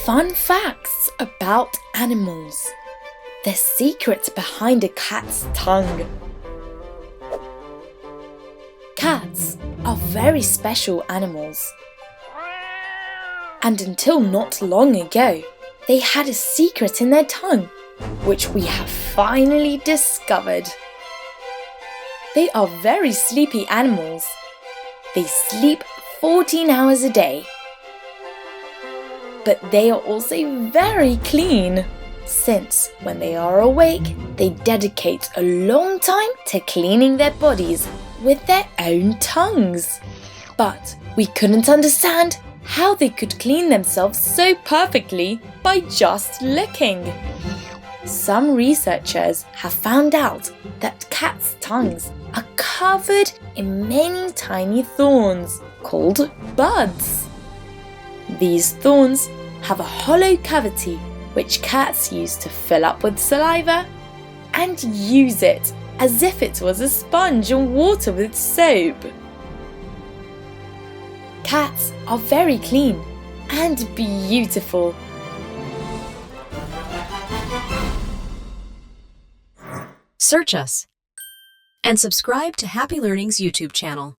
Fun facts about animals. The secret behind a cat's tongue. Cats are very special animals. And until not long ago, they had a secret in their tongue, which we have finally discovered. They are very sleepy animals. They sleep 14 hours a day. But they are also very clean, since when they are awake, they dedicate a long time to cleaning their bodies with their own tongues. But we couldn't understand how they could clean themselves so perfectly by just licking. Some researchers have found out that cats' tongues are covered in many tiny thorns called buds. These thorns have a hollow cavity which cats use to fill up with saliva and use it as if it was a sponge or water with soap. Cats are very clean and beautiful. Search us and subscribe to Happy Learning's YouTube channel.